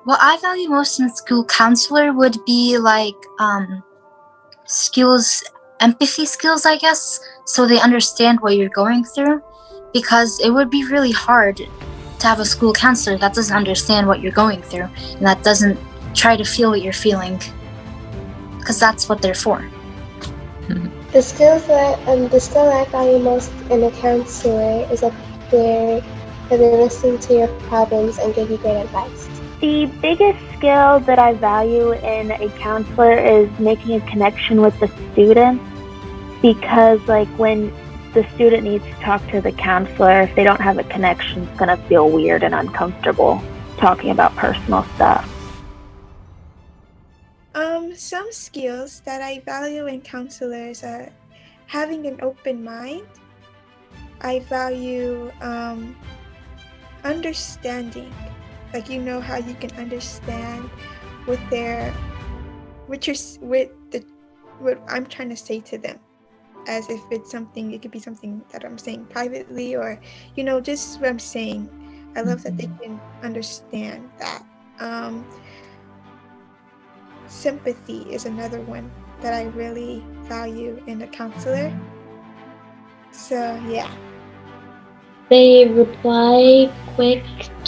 What I value most in a school counselor would be like skills, empathy skills, I guess, so they understand what you're going through. Because it would be really hard to have a school counselor that doesn't understand what you're going through and that doesn't try to feel what you're feeling. Because that's what they're for. The skill I value most in a counselor is that they listen to your problems and give you great advice. The biggest skill that I value in a counselor is making a connection with the student, because like when the student needs to talk to the counselor, if they don't have a connection, it's going to feel weird and uncomfortable talking about personal stuff. Some skills that I value in counselors are having an open mind. I value understanding, like how you can understand what what I'm trying to say to them, as if it could be something that I'm saying privately, or just what I'm saying. I love that they can understand that. Sympathy is another one that I really value in a counselor. So yeah. They reply quick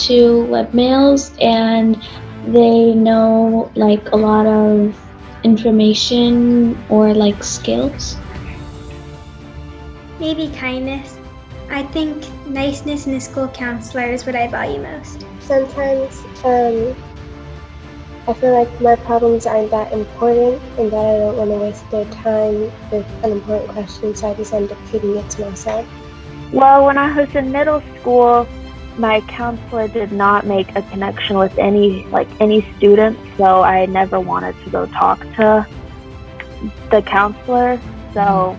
to webmails, and they know like a lot of information or like skills. Maybe kindness. I think niceness in a school counselor is what I value most. Sometimes I feel like my problems aren't that important and that I don't want to waste their time with unimportant questions, so I just end up keeping it to myself. Well, when I was in middle school, my counselor did not make a connection with any students, so I never wanted to go talk to the counselor. So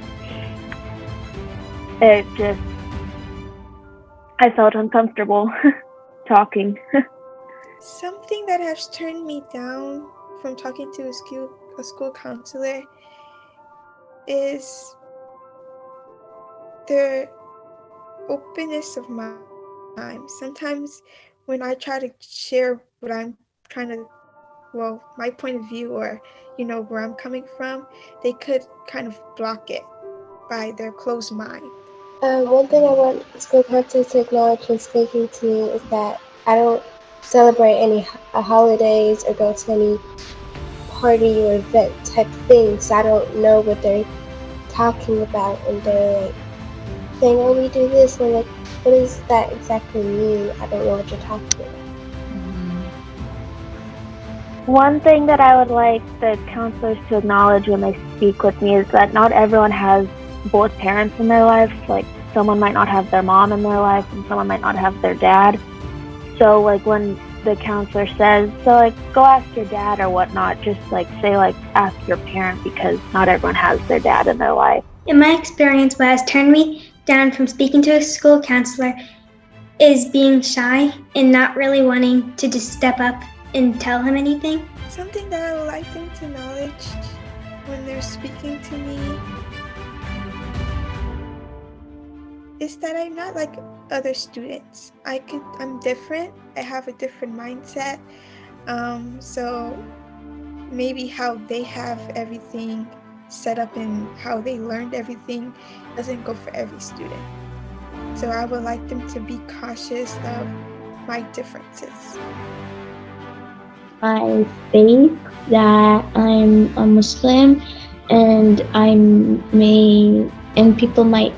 I felt uncomfortable talking. Something that has turned me down from talking to a school counselor is their openness of mind. Sometimes when I try to share what I'm my point of view, or where I'm coming from, they could kind of block it by their closed mind. One thing I want school counselors to acknowledge when speaking to me is that I don't celebrate any holidays or go to any party or event type things, so I don't know what they're talking about, and they're like saying, "Oh, we do this," and I'm like, what does that exactly mean? I don't know what you're talking about. One thing that I would like the counselors to acknowledge when they speak with me is that not everyone has both parents in their life. Like someone might not have their mom in their life and someone might not have their dad. So like when the counselor says, so like go ask your dad or whatnot, just like say like ask your parent, because not everyone has their dad in their life. In my experience, what has turned me down from speaking to a school counselor is being shy and not really wanting to just step up and tell him anything. Something that I would like them to acknowledge when they're speaking to me is that I'm not like other students. I'm different. I have a different mindset. So maybe how they have everything set up and how they learned everything doesn't go for every student. So I would like them to be cautious of my differences. I think that I'm a Muslim, and people might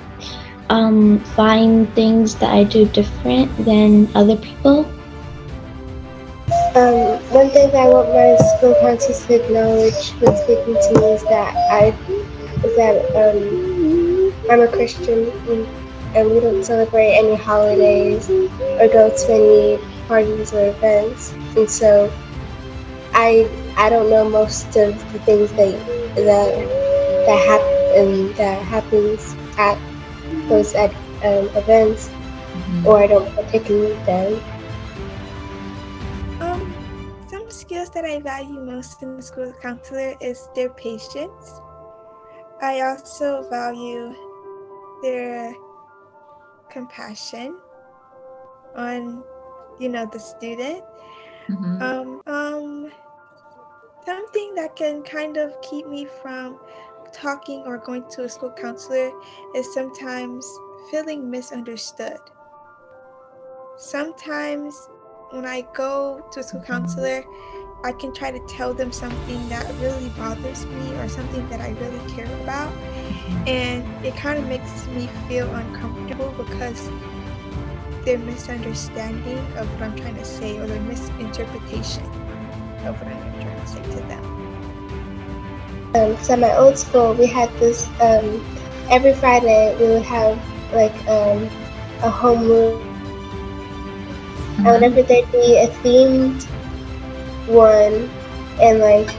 find things that I do different than other people. One thing that I want my school counselors to acknowledge when speaking to me is that I'm a Christian, and we don't celebrate any holidays or go to any parties or events, and so I don't know most of the things that happens at those events, or I don't partake in them. Some skills that I value most in the school counselor is their patience. I also value their compassion on, the student. Something that can kind of keep me from talking or going to a school counselor is sometimes feeling misunderstood. Sometimes when I go to a school counselor, I can try to tell them something that really bothers me or something that I really care about, and it kind of makes me feel uncomfortable because their misunderstanding of what I'm trying to say or their misinterpretation of what I'm trying to say to them. So at my old school, we had this, every Friday we would have like a homeroom. And whenever there'd be a themed one, and like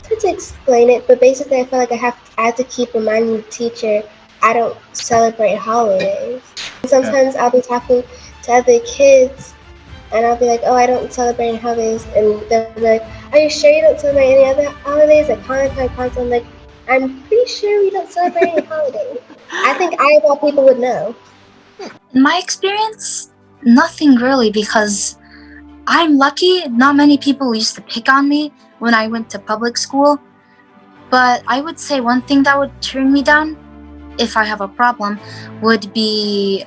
hard to explain it, but basically I feel like I have to keep reminding the teacher I don't celebrate holidays. And sometimes I'll be talking to other kids and I'll be like, oh, I don't celebrate any holidays, and they'll be like, are you sure you don't celebrate any other holidays? Like Hanukkah, I'm like, I'm pretty sure we don't celebrate any holidays. I think I, of all people, would know. In my experience, nothing really, because I'm lucky not many people used to pick on me when I went to public school. But I would say one thing that would turn me down if I have a problem would be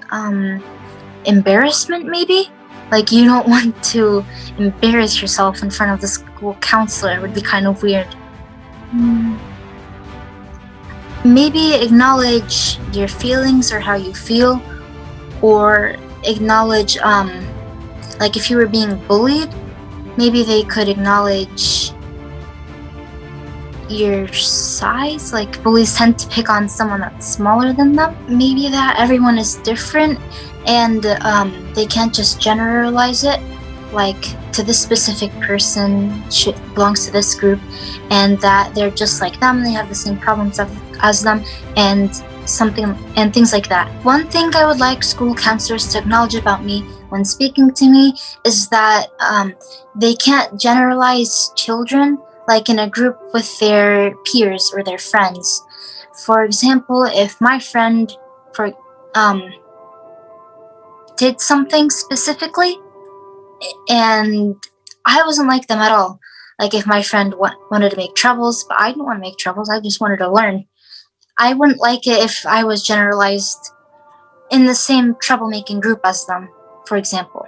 embarrassment, maybe. Like, you don't want to embarrass yourself in front of the school counselor. It would be kind of weird. Maybe acknowledge your feelings or how you feel, or acknowledge, like if you were being bullied, maybe they could acknowledge your size. Like, bullies tend to pick on someone that's smaller than them. Maybe that everyone is different and they can't just generalize it, like to this specific person belongs to this group, and that they're just like them, they have the same problems as them, and things like that. One thing I would like school counselors to acknowledge about me when speaking to me is that they can't generalize children like in a group with their peers or their friends. For example, if my friend did something specifically and I wasn't like them at all, like if my friend wanted to make troubles, but I didn't want to make troubles, I just wanted to learn, I wouldn't like it if I was generalized in the same troublemaking group as them, for example.